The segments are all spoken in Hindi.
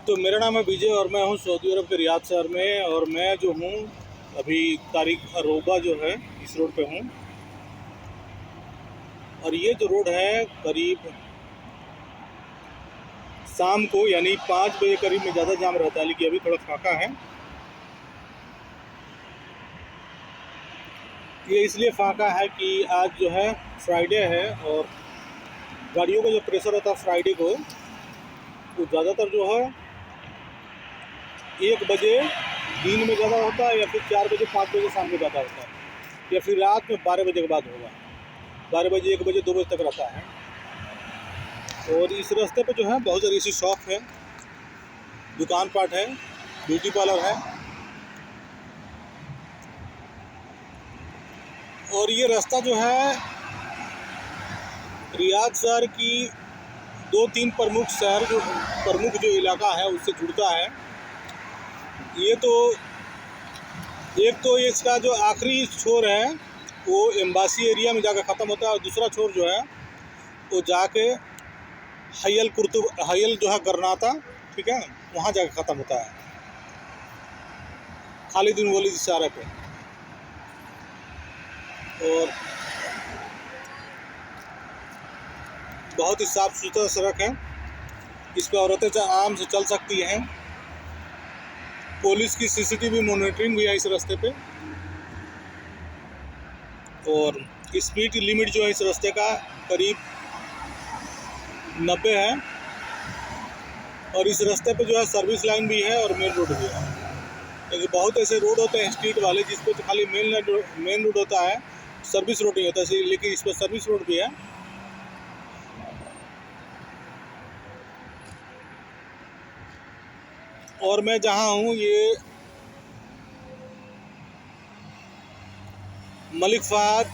तो मेरा नाम है विजय और मैं हूँ सऊदी अरब के रियाद शहर में। और मैं जो हूँ अभी तारिक अरोबा जो है इस रोड पे हूँ। और ये जो रोड है करीब शाम को यानी 5 बजे करीब में ज़्यादा जाम रहता है, लेकिन अभी थोड़ा फाका है। ये इसलिए फाका है कि आज जो है फ्राइडे है और गाड़ियों का जो प्रेशर होता है फ्राइडे को वो ज़्यादातर जो है 1 बजे दिन में ज़्यादा होता है, या फिर 4 बजे 5 बजे शाम को ज़्यादा होता है, या फिर रात में 12 बजे के बाद होगा। 12 बजे 1 बजे 2 बजे तक रहता है। और इस रास्ते पे जो है बहुत सारी ऐसी शॉप है, दुकान पाट है, ब्यूटी पार्लर है। और ये रास्ता जो है रियाद शहर की 2-3 प्रमुख जो इलाका है उससे जुड़ता है। ये तो एक तो इसका जो आखिरी छोर है वो एम्बासी एरिया में जाकर ख़त्म होता है, और दूसरा छोर जो है वो जाके हयल जो है गरनाता, ठीक है, वहाँ जाकर ख़त्म होता है खालिद बिन वलीद इशारे पे। और बहुत ही साफ़ सुथरा सड़क है, इस पर औरतें आराम से चल सकती हैं। पुलिस की सीसीटीवी मॉनिटरिंग भी है इस रास्ते पे। और स्पीड लिमिट जो है इस रास्ते का करीब 90 है। और इस रास्ते पे जो है सर्विस लाइन भी है और मेन रोड भी है। क्योंकि बहुत ऐसे रोड होते हैं स्ट्रीट वाले जिस पे तो खाली मेन रोड होता है, सर्विस रोड नहीं होता, लेकिन इस पर सर्विस रोड भी है। और मैं जहाँ हूँ ये मलिक फहद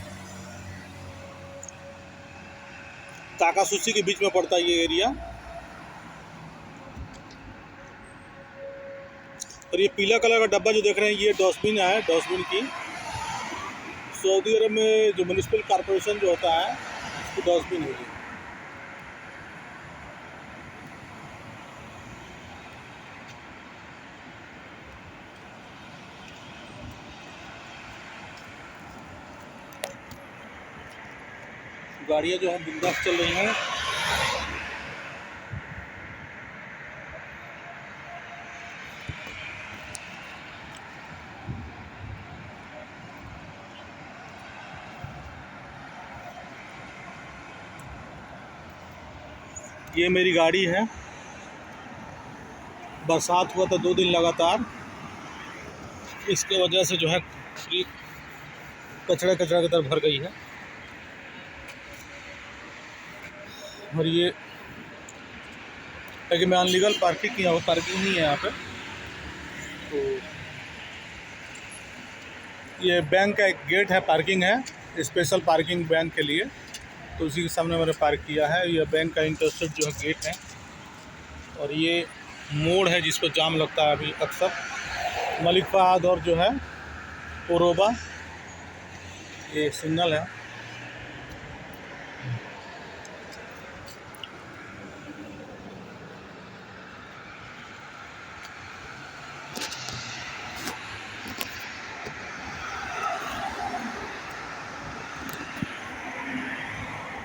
ताकासुसी के बीच में पड़ता है ये एरिया। और ये पीला कलर का डब्बा जो देख रहे हैं ये डस्टबिन है, डस्टबिन की सऊदी अरब में जो म्यूनिसिपल कॉर्पोरेशन जो होता है उसकी डस्टबिन है। गाड़ियाँ जो है बिंदास चल रही हैं। ये मेरी गाड़ी है, बरसात हुआ था 2 दिन लगातार, इसके वजह से जो है कचरा की तरफ भर गई है। और ये लेकिन मैं अनलीगल पार्किंग किया हुआ, पार्किंग नहीं है यहाँ पे। तो ये बैंक का एक गेट है, पार्किंग है, स्पेशल पार्किंग बैंक के लिए, तो उसी के सामने मैंने पार्क किया है। यह बैंक का इंटरेस्टेड जो है गेट है। और ये मोड़ है जिस पर जाम लगता है अभी अक्सर, मलिक फहद और जो है अरोबा, ये सिग्नल है।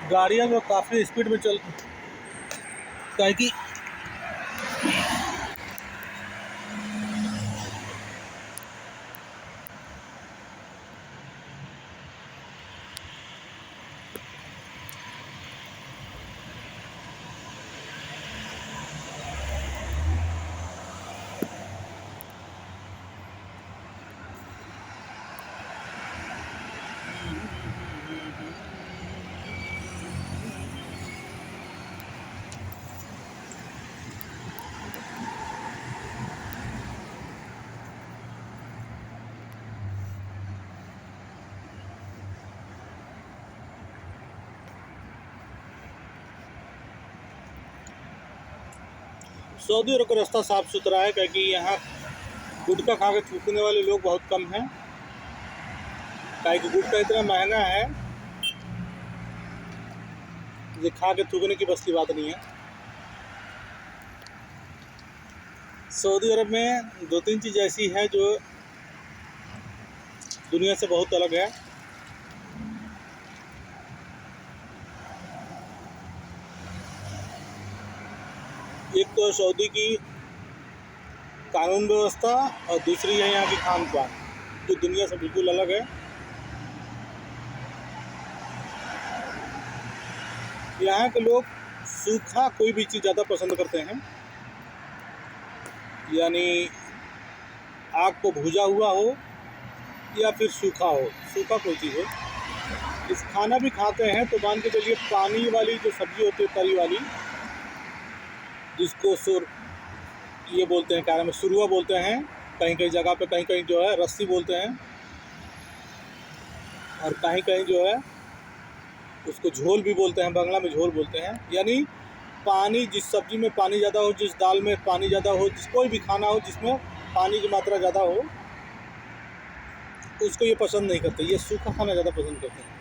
गाड़ियाँ जो काफ़ी स्पीड में चल है कि सऊदी अरब का रास्ता साफ़ सुथरा है, क्योंकि यहाँ गुटखा खा के थूकने वाले लोग बहुत कम हैं। क्योंकि गुटखा इतना महंगा है ये खा के थूकने की बस की बात नहीं है। सऊदी अरब में 2-3 चीज़ ऐसी है जो दुनिया से बहुत अलग है। एक तो सऊदी की कानून व्यवस्था और दूसरी है यहाँ की खान पान, जो दुनिया से बिल्कुल अलग है। यहाँ के लोग सूखा कोई भी चीज़ ज़्यादा पसंद करते हैं, यानी आग को भुजा हुआ हो या फिर सूखा हो, सूखा कोई चीज़ हो। इस खाना भी खाते हैं तो मान के चलिए पानी वाली जो सब्ज़ी होती है तरी वाली, जिसको ये बोलते हैं, क्या नाम है, सुरुआ बोलते हैं, कहीं कहीं जगह पे, कहीं कहीं जो है रस्सी बोलते हैं, और कहीं कहीं जो है उसको झोल भी बोलते हैं, बांग्ला में झोल बोलते हैं। यानी पानी, जिस सब्ज़ी में पानी ज़्यादा हो, जिस दाल में पानी ज़्यादा हो, जिस कोई भी खाना हो जिसमें पानी की मात्रा ज़्यादा हो, उसको ये पसंद नहीं करते, ये सूखा खाना ज़्यादा पसंद करते हैं।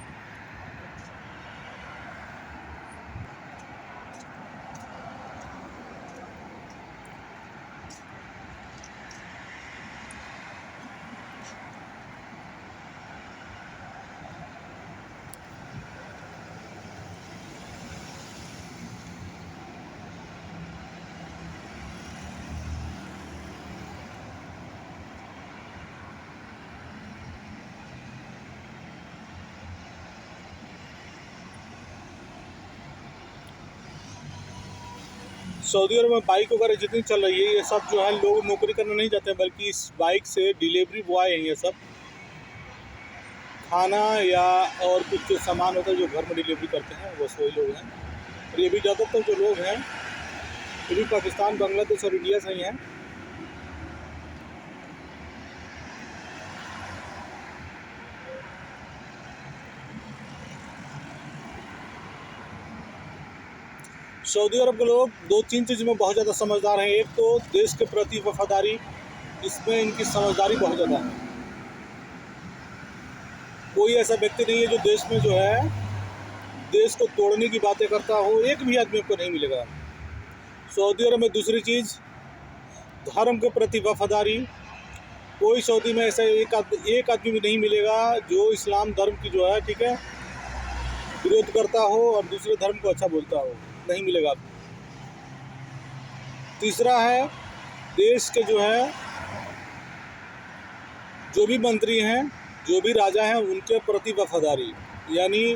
सऊदी अरब में बाइक वगैरह जितनी चल रही है, ये सब जो है लोग नौकरी करना नहीं चाहते हैं, बल्कि इस बाइक से डिलीवरी बॉय हैं, ये सब खाना या और कुछ जो सामान होता है जो घर में डिलीवरी करते हैं, वो वही लोग हैं। और ये भी ज़्यादातर जो लोग हैं ये भी पाकिस्तान, बांग्लादेश और इंडिया से ही हैं। सऊदी अरब के लोग 2-3 चीज़ में बहुत ज़्यादा समझदार हैं। एक तो देश के प्रति वफादारी, इसमें इनकी समझदारी बहुत ज़्यादा है। कोई ऐसा व्यक्ति नहीं है जो देश में जो है देश को तोड़ने की बातें करता हो, एक भी आदमी को नहीं मिलेगा। सऊदी अरब में दूसरी चीज़, धर्म के प्रति वफादारी। कोई सऊदी में ऐसा एक आदमी भी नहीं मिलेगा जो इस्लाम धर्म की जो है, ठीक है, विरोध करता हो और दूसरे धर्म को अच्छा बोलता हो, नहीं मिलेगा आपको। तीसरा है, देश के जो है जो भी मंत्री हैं, जो भी राजा हैं, उनके प्रति वफादारी, यानी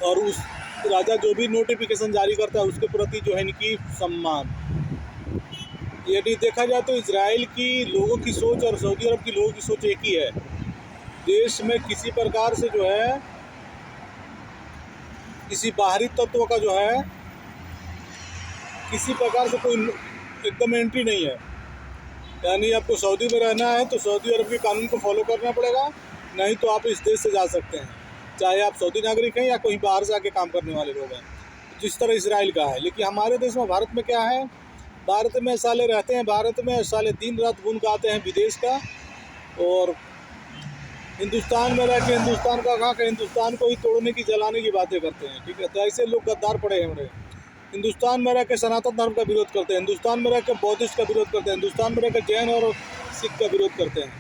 और उस राजा जो भी नोटिफिकेशन जारी करता है उसके प्रति जो है इनकी सम्मान। यदि देखा जाए तो इजराइल की लोगों की सोच और सऊदी अरब की लोगों की सोच एक ही है। देश में किसी प्रकार से जो है किसी बाहरी तत्व का जो है किसी प्रकार से कोई एकदम एंट्री नहीं है। यानी आपको सऊदी में रहना है तो सऊदी अरब के कानून को फॉलो करना पड़ेगा, नहीं तो आप इस देश से जा सकते हैं, चाहे आप सऊदी नागरिक हैं या कोई बाहर से आके काम करने वाले लोग हैं, जिस तरह इसराइल का है। लेकिन हमारे देश में, भारत में क्या है, भारत में साले रहते हैं, भारत में साले दिन रात गुन गाते हैं विदेश का, और हिंदुस्तान में रह के हिंदुस्तान का खा के हिंदुस्तान को ही तोड़ने की, जलाने की बातें करते हैं, ठीक है। तो ऐसे लोग गद्दार पड़े हैं हमारे। हिंदुस्तान में रह के सनातन धर्म का विरोध करते हैं, हिंदुस्तान में रह के बौद्धिस्ट का विरोध करते हैं, हिंदुस्तान में रह के जैन और सिख का विरोध करते हैं।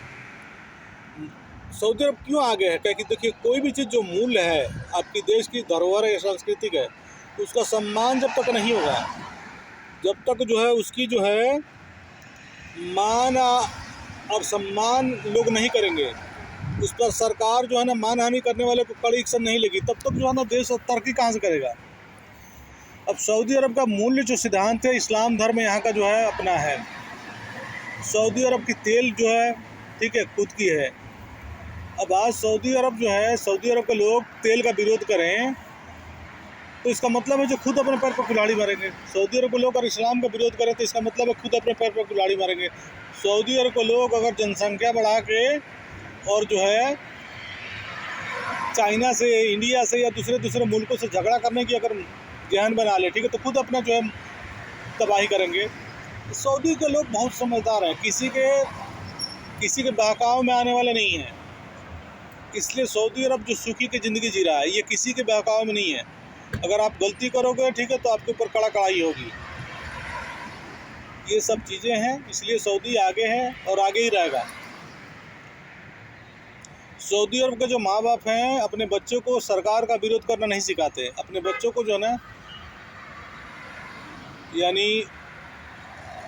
सऊदी अरब क्यों आगे है? क्योंकि देखिए, कोई भी चीज़ जो मूल्य है, आपकी देश की धरोहर है, सांस्कृतिक है, उसका सम्मान जब तक नहीं होगा, जब तक जो है उसकी जो है मान और सम्मान लोग नहीं करेंगे, उस पर सरकार जो है ना मानहानि करने वाले को कड़ी एक्शन नहीं लेगी, तब तक जो है ना देश तरक्की कहाँ से करेगा। अब सऊदी अरब का मूल्य जो सिद्धांत है, इस्लाम धर्म यहाँ का जो है अपना है। सऊदी अरब की तेल जो है, ठीक है, खुद की है। अब आज सऊदी अरब जो है, सऊदी अरब के लोग तेल का विरोध करें तो इसका मतलब है जो खुद अपने पैर पर कुल्हाड़ी मारेंगे। सऊदी अरब के लोग अगर इस्लाम का विरोध करें तो इसका मतलब है खुद अपने पैर पर कुल्हाड़ी मारेंगे। सऊदी अरब के लोग अगर जनसंख्या बढ़ा के और जो है चाइना से, इंडिया से या दूसरे मुल्कों से झगड़ा करने की अगर जहन बना ले, ठीक है, तो खुद अपना जो है तबाही करेंगे। सऊदी के लोग बहुत समझदार हैं, किसी के बहकाव में आने वाले नहीं हैं। इसलिए सऊदी अरब जो सुखी की ज़िंदगी जी रहा है, ये किसी के बहकाव में नहीं है। अगर आप गलती करोगे, ठीक है, तो आपके ऊपर कड़ा कड़ाई होगी। ये सब चीज़ें हैं, इसलिए सऊदी आगे है और आगे ही रहेगा। सऊदी अरब के जो माँ बाप हैं अपने बच्चों को सरकार का विरोध करना नहीं सिखाते, अपने बच्चों को जो है ना यानी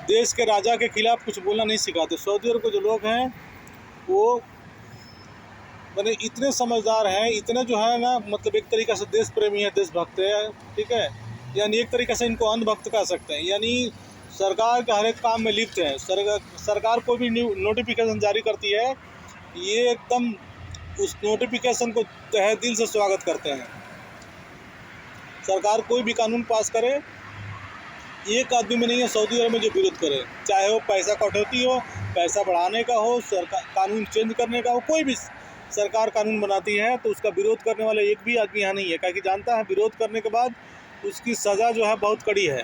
देश के राजा के खिलाफ कुछ बोलना नहीं सिखाते। सऊदी अरब के जो लोग हैं वो मैंने इतने समझदार हैं, इतने जो है ना मतलब एक तरीक़े से देश प्रेमी है, देशभक्त है, ठीक है। यानी एक तरीक़े से इनको अंधभक्त कह सकते हैं। यानी सरकार के हर एक काम में लिप्त है। सरकार कोई भी नोटिफिकेशन जारी करती है, ये एकदम उस नोटिफिकेशन को तहे दिल से स्वागत करते हैं। सरकार कोई भी कानून पास करे, एक आदमी में नहीं है सऊदी अरब में जो विरोध करे, चाहे वो पैसा कटौती हो, पैसा बढ़ाने का हो, सरकार कानून चेंज करने का हो, कोई भी सरकार कानून बनाती है तो उसका विरोध करने वाला एक भी आदमी यहाँ नहीं है, क्योंकि जानता है विरोध करने के बाद उसकी सज़ा जो है बहुत कड़ी है।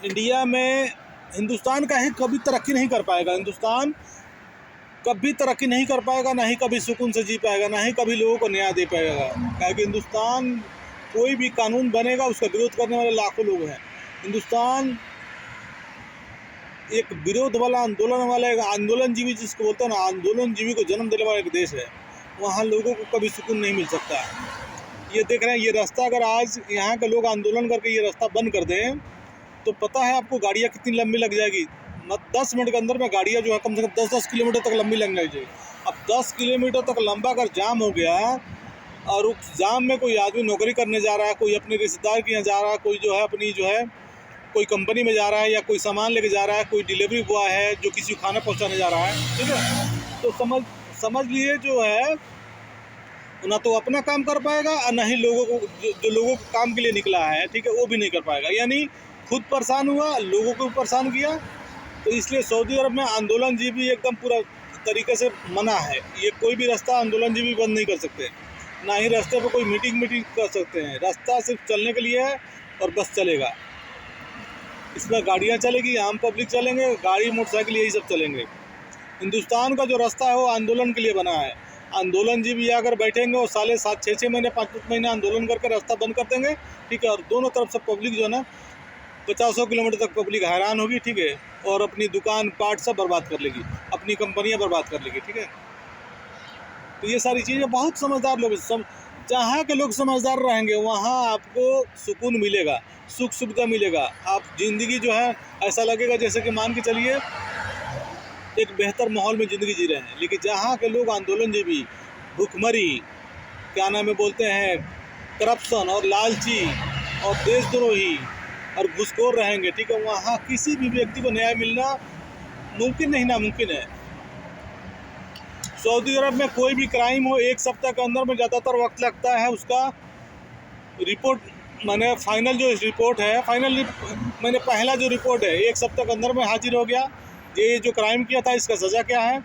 इंडिया में हिंदुस्तान का ही कभी तरक्की नहीं कर पाएगा। हिंदुस्तान कभी तरक्की नहीं कर पाएगा, ना ही कभी सुकून से जी पाएगा, ना ही कभी लोगों को न्याय दे पाएगा। क्योंकि हिंदुस्तान कोई भी कानून बनेगा उसका विरोध करने वाले लाखों लोग हैं। हिंदुस्तान एक विरोध वाला एक आंदोलनजीवी जिसको बोलते हैं ना, आंदोलनजीवी को जन्म देने वाला एक देश है। वहाँ लोगों को कभी सुकून नहीं मिल सकता। ये देख रहे हैं, ये रास्ता अगर आज यहाँ के लोग आंदोलन करके ये रास्ता बंद कर दें तो पता है आपको गाड़ियाँ कितनी लंबी लग जाएगी। 10 मिनट के अंदर में गाड़ियाँ जो है कम से कम 10-10 किलोमीटर तक लंबी लग जाएगी। अब 10 किलोमीटर तक लंबा अगर जाम हो गया और उस जाम में कोई आदमी नौकरी करने जा रहा है, कोई अपने रिश्तेदार के यहाँ जा रहा है, कोई जो है अपनी जो है कोई कंपनी में जा रहा है, या कोई सामान लेके जा रहा है, कोई डिलीवरी बॉय है जो किसी को खाना पहुँचाने जा रहा है, ठीक है। तो समझ लिए जो है ना तो अपना काम कर पाएगा और ना ही लोगों को जो लोगों को काम के लिए निकला है, ठीक है, वो भी नहीं कर पाएगा। यानी खुद परेशान हुआ, लोगों को परेशान किया। तो इसलिए सऊदी अरब में आंदोलनजीवी एकदम पूरा तरीके से मना है। ये कोई भी रास्ता आंदोलनजीवी बंद नहीं कर सकते, ना ही रास्ते पर कोई मीटिंग कर सकते हैं। रास्ता सिर्फ चलने के लिए है और बस चलेगा। इसमें गाड़ियाँ चलेगी, आम पब्लिक चलेंगे, गाड़ी मोटरसाइकिल यही सब चलेंगे। हिंदुस्तान का जो रास्ता है वो आंदोलन के लिए बना है। आंदोलनजीवी अगर बैठेंगे और 7.5 6 महीने 5-5 महीने आंदोलन करके रास्ता बंद कर देंगे, ठीक है। और दोनों तरफ से पब्लिक जो है ना 50 किलोमीटर तक पब्लिक हैरान होगी, ठीक है, और अपनी दुकान पाट सब बर्बाद कर लेगी, अपनी कंपनियां बर्बाद कर लेगी, ठीक है। तो ये सारी चीज़ें बहुत समझदार लोग, जहाँ के लोग समझदार रहेंगे वहाँ आपको सुकून मिलेगा, सुख सुविधा मिलेगा। आप ज़िंदगी जो है ऐसा लगेगा जैसे कि मान के चलिए एक बेहतर माहौल में ज़िंदगी जी रहे हैं। लेकिन जहाँ के लोग आंदोलनजीवी, भुखमरी, क्या नाम है बोलते हैं, करप्शन और लालची और देशद्रोही और घुसखोर रहेंगे, ठीक है, वहाँ किसी भी व्यक्ति को न्याय मिलना मुमकिन नहीं, नामुमकिन है। सऊदी अरब में कोई भी क्राइम हो 1 सप्ताह के अंदर में ज़्यादातर वक्त लगता है उसका रिपोर्ट, मैंने फाइनल जो रिपोर्ट है, मैंने पहला जो रिपोर्ट है 1 सप्ताह के अंदर में हाजिर हो गया, ये जो क्राइम किया था इसका सज़ा क्या है,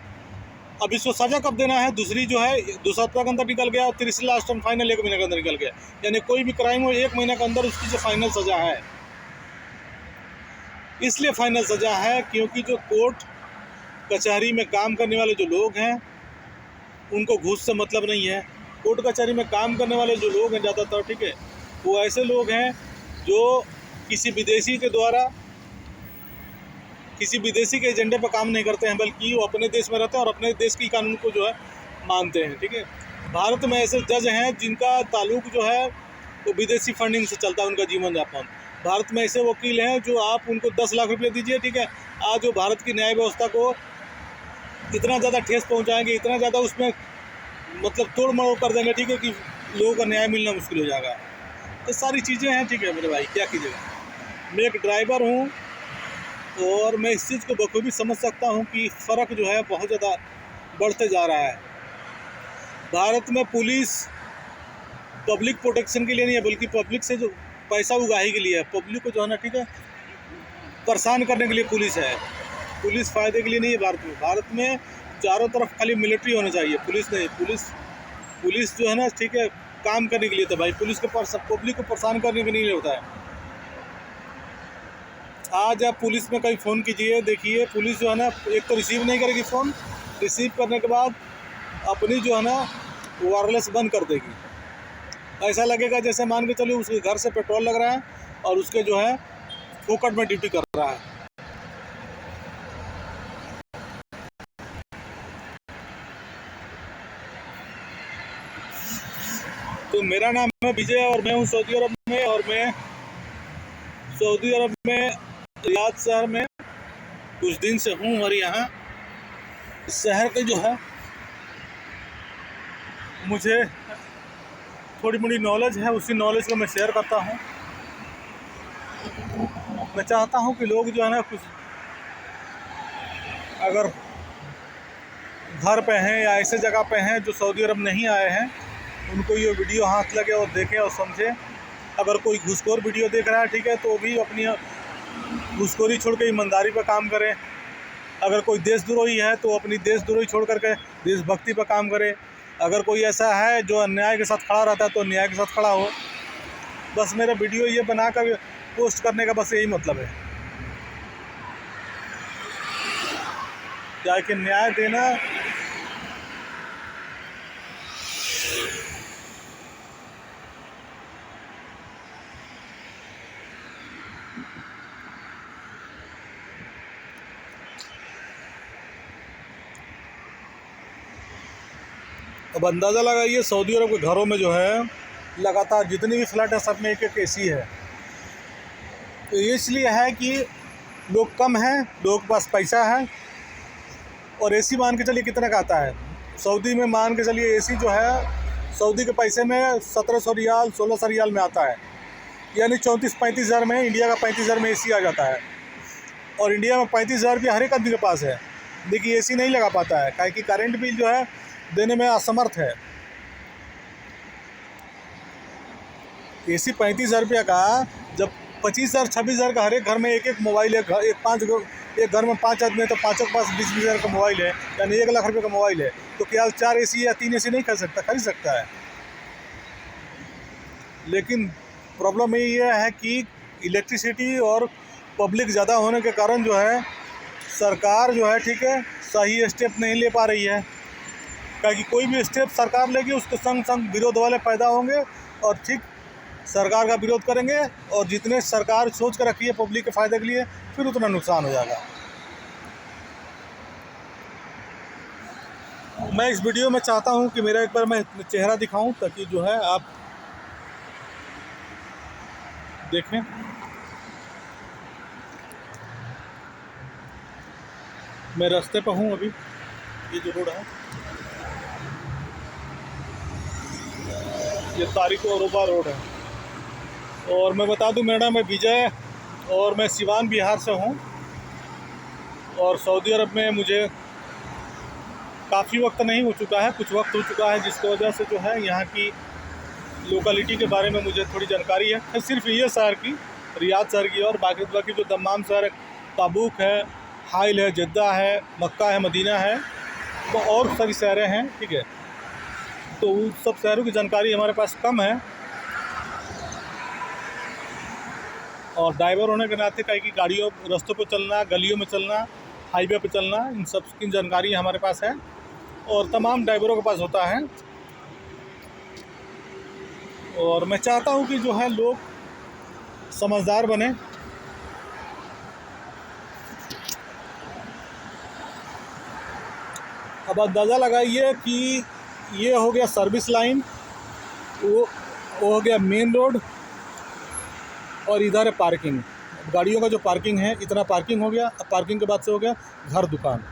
अब इसको सज़ा कब देना है, दूसरी जो है 2 सप्ताह के अंदर निकल गया, और तीसरी लास्ट एंड फाइनल 1 महीने के अंदर निकल गया। यानी कोई भी क्राइम हो 1 महीने के अंदर उसकी जो फाइनल सज़ा है। इसलिए फाइनल सज़ा है क्योंकि जो कोर्ट कचहरी में काम करने वाले जो लोग हैं उनको घूस से मतलब नहीं है। कोर्ट कचहरी में काम करने वाले जो लोग हैं ज़्यादातर, ठीक है, वो ऐसे लोग हैं जो किसी विदेशी के द्वारा किसी विदेशी के एजेंडे पर काम नहीं करते हैं, बल्कि वो अपने देश में रहते हैं और अपने देश की कानून को जो है मानते हैं, ठीक है। भारत में ऐसे जज हैं जिनका ताल्लुक जो है वो विदेशी फंडिंग से चलता है उनका जीवन यापन। भारत में ऐसे वकील हैं जो आप उनको 10 लाख रुपये दीजिए, ठीक है, आज वो भारत की न्याय व्यवस्था को इतना ज़्यादा ठेस पहुंचाएंगे, इतना ज़्यादा उसमें मतलब तोड़ मरोड़ कर देंगे, ठीक है, कि लोगों का न्याय मिलना मुश्किल हो जाएगा। तो सारी चीज़ें हैं, ठीक है मेरे भाई, क्या कीजिएगा। मैं एक ड्राइवर हूँ और मैं इस चीज़ को बखूबी समझ सकता हूँ कि फ़र्क जो है बहुत ज़्यादा बढ़ते जा रहा है। भारत में पुलिस पब्लिक प्रोटेक्शन के लिए नहीं है, बल्कि पब्लिक से जो पैसा उगाही के लिए है। पब्लिक को जो है ना, ठीक है, परेशान करने के लिए पुलिस है। पुलिस फ़ायदे के लिए नहीं है। भारत में चारों तरफ खाली मिलिट्री होना चाहिए, पुलिस नहीं। पुलिस जो है ना, ठीक है, काम करने के लिए था भाई, पुलिस को पब्लिक को परेशान करने के लिए होता है। आज आप पुलिस में कहीं फ़ोन कीजिए, देखिए पुलिस जो है ना एक तो रिसीव नहीं करेगी फ़ोन, रिसीव करने के बाद अपनी जो है ना वायरलेस बंद कर देगी। ऐसा लगेगा जैसे मान के चलिए उसके घर से पेट्रोल लग रहा है और उसके जो है फोकट में ड्यूटी कर रहा है। तो मेरा नाम है विजय और मैं हूँ सऊदी अरब में, और मैं सऊदी अरब में रियाद शहर में कुछ दिन से हूँ। और यहाँ शहर के जो है मुझे थोड़ी मोड़ी नॉलेज है, उसी नॉलेज को मैं शेयर करता हूँ। मैं चाहता हूँ कि लोग जो है ना कुछ अगर घर पे हैं या ऐसे जगह पे हैं जो सऊदी अरब नहीं आए हैं, उनको ये वीडियो हाथ लगे और देखें और समझें। अगर कोई घूसखोर वीडियो देख रहा है, ठीक है, तो भी अपनी घूसखोरी छोड़ के ईमानदारी पर काम करें। अगर कोई देशद्रोही है तो अपनी देशद्रोही छोड़ करके देशभक्ति पर काम करे। अगर कोई ऐसा है जो अन्याय के साथ खड़ा रहता है तो न्याय के साथ खड़ा हो। बस मेरा वीडियो ये बनाकर पोस्ट करने का बस यही मतलब है, जाके न्याय देना। अब अंदाज़ा लगाइए, सऊदी अरब के घरों में जो है लगातार जितनी भी फ्लैट है सब में एक एक एसी है। तो ये इसलिए है कि लोग कम हैं, लोगों के पास पैसा है। और एसी मान के चलिए कितने का आता है सऊदी में, मान के चलिए एसी जो है सऊदी के पैसे में 1700 रियाल 1600 रियाल में आता है, यानी 34-35 हज़ार में। इंडिया का 35 हज़ार में एसी आ जाता है। और इंडिया में 35 हज़ार रुपया हर एक आदमी के पास है, लेकिन एसी नहीं लगा पाता है, काहे कि करंट बिल जो है देने में असमर्थ है। एसी 35 हज़ार रुपया का, जब 25 हज़ार 26 हज़ार का हर एक घर में एक एक मोबाइल है, एक घर में 5 आदमी है तो 5 के पास 20-20 हज़ार का मोबाइल है, यानी 1 लाख रुपये का मोबाइल है। तो क्या 4 एसी या 3 एसी नहीं खरीद सकता है। लेकिन प्रॉब्लम ये है कि इलेक्ट्रिसिटी और पब्लिक ज़्यादा होने के कारण जो है सरकार जो है, ठीक है, सही स्टेप नहीं ले पा रही है। क्योंकि कोई भी स्टेप सरकार लेगी उसके संग संग विरोध वाले पैदा होंगे और ठीक सरकार का विरोध करेंगे, और जितने सरकार सोच कर रखी है पब्लिक के फ़ायदे के लिए, फिर उतना नुकसान हो जाएगा। मैं इस वीडियो में चाहता हूं कि मेरा एक बार मैं चेहरा दिखाऊं ताकि जो है आप देखें। मैं रास्ते पर हूं अभी, ये जो रोड है ये तारिक और रोबा रोड है। और मैं बता दूं, मेरा नाम है विजय और मैं सिवान बिहार से हूं। और सऊदी अरब में मुझे काफ़ी वक्त नहीं हो चुका है, कुछ वक्त हो चुका है, जिसकी वजह से जो है यहाँ की लोकेलिटी के बारे में मुझे थोड़ी जानकारी है। सिर्फ ये शहर की, रियाद शहर की, और बाकी जो तमाम शहर, ताबूक है, हाइल है, जद्दा है, मक्का है, मदीना है, तो और सारी शहरें हैं, ठीक है। तो उन सब शहरों की जानकारी हमारे पास कम है। और ड्राइवर होने के नाते कहीं की गाड़ियों रास्तों पर चलना, गलियों में चलना, हाईवे पे चलना, इन सब की जानकारी हमारे पास है और तमाम ड्राइवरों के पास होता है। और मैं चाहता हूँ कि जो है लोग समझदार बने। अब अंदाज़ा लगाइए कि ये हो गया सर्विस लाइन, वो हो गया मेन रोड, और इधर है पार्किंग। गाड़ियों का जो पार्किंग है, इतना पार्किंग हो गया। अब पार्किंग के बाद से हो गया घर दुकान,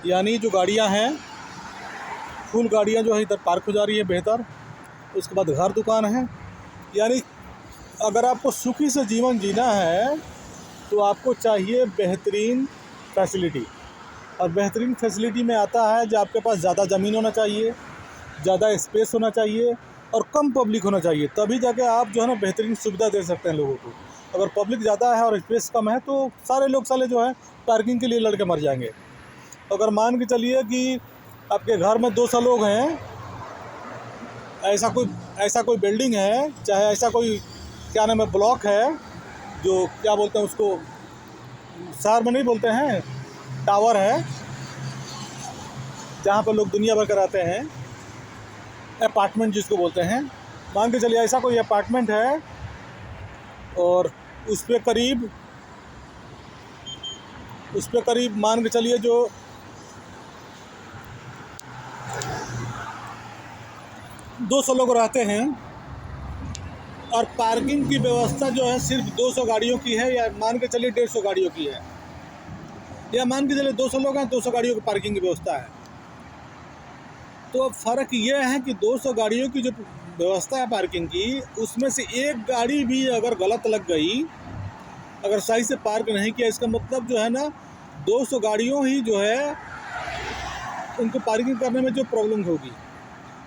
यानी जो गाड़ियां हैं फुल गाड़ियां जो है इधर पार्क हो जा रही है बेहतर। उसके बाद घर दुकान है। यानी अगर आपको सुखी से जीवन जीना है तो आपको चाहिए बेहतरीन फैसिलिटी। और बेहतरीन फैसिलिटी में आता है जो आपके पास ज़्यादा ज़मीन होना चाहिए, ज़्यादा स्पेस होना चाहिए और कम पब्लिक होना चाहिए, तभी जाके आप जो है ना बेहतरीन सुविधा दे सकते हैं लोगों को। अगर पब्लिक ज़्यादा है और स्पेस कम है तो सारे लोग साले जो है पार्किंग के लिए लड़के मर जाएंगे। अगर मान के चलिए कि आपके घर में 200 लोग हैं, ऐसा कोई बिल्डिंग है, चाहे ऐसा कोई क्या नाम है ब्लॉक है, जो क्या बोलते हैं उसको, शहर में नहीं बोलते हैं, टावर है जहाँ पर लोग दुनिया भर कर आते हैं, अपार्टमेंट जिसको बोलते हैं। मान के चलिए ऐसा कोई अपार्टमेंट है और उस पर करीब मान के चलिए जो 200 लोग रहते हैं, और पार्किंग की व्यवस्था जो है सिर्फ 200 गाड़ियों की है, या मान के चलिए 150 गाड़ियों की है, या मान के चलिए 200 लोग हैं, 200 गाड़ियों की पार्किंग की व्यवस्था है। तो अब फ़र्क ये है कि 200 गाड़ियों की जो व्यवस्था है पार्किंग की, उसमें से एक गाड़ी भी अगर गलत लग गई, अगर सही से पार्क नहीं किया, इसका मतलब जो है ना 200 गाड़ियों ही जो है उनको पार्किंग करने में जो प्रॉब्लम होगी,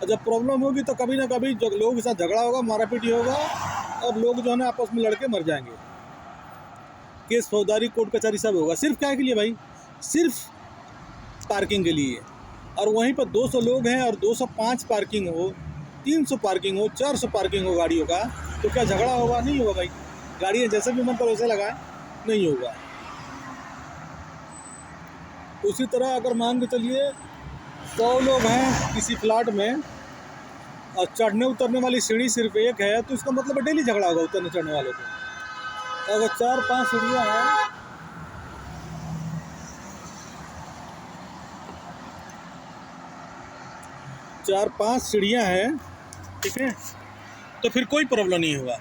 और जब प्रॉब्लम होगी तो कभी ना कभी जो लोगों के साथ झगड़ा होगा, मारापीटी होगा, और लोग जो है ना आपस में लड़के मर जाएंगे, केस फौजदारी कोर्ट कचहरी सब होगा। सिर्फ क्या के लिए भाई? सिर्फ पार्किंग के लिए। और वहीं पर 200 लोग हैं और 205 पार्किंग हो, 300 पार्किंग हो, 400 पार्किंग हो गाड़ियों का, तो क्या झगड़ा होगा? नहीं होगा भाई। गाड़ियाँ जैसे भी मन पर वैसे लगाए, नहीं होगा। उसी तरह अगर मान के चलिए 100 लोग हैं किसी फ्लैट में, और चढ़ने उतरने वाली सीढ़ी सिर्फ एक है, तो इसका मतलब डेली झगड़ा होगा उतरने चढ़ने वालों को। अगर 4-5 सीढ़ियाँ हैं, 4-5 सीढ़ियाँ हैं, ठीक है, तो फिर कोई प्रॉब्लम नहीं होगा।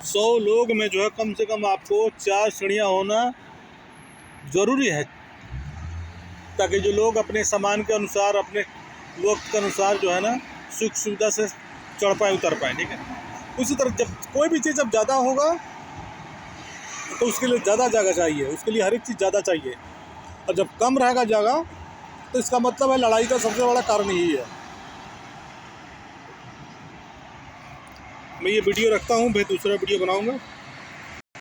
100 लोग में जो है कम से कम आपको 4 सीढ़ियाँ होना ज़रूरी है, ताकि जो लोग अपने सामान के अनुसार, अपने वक्त के अनुसार जो है ना सुख सुविधा से चढ़ पाए, उतर पाए, ठीक है। उसी तरह जब कोई भी चीज़ जब ज़्यादा होगा तो उसके लिए ज़्यादा जगह चाहिए, उसके लिए हर एक चीज़ ज़्यादा चाहिए, और जब कम रहेगा जगह तो इसका मतलब है लड़ाई का सबसे बड़ा कारण यही है। मैं ये वीडियो रखता हूँ, फिर दूसरा वीडियो बनाऊँगा।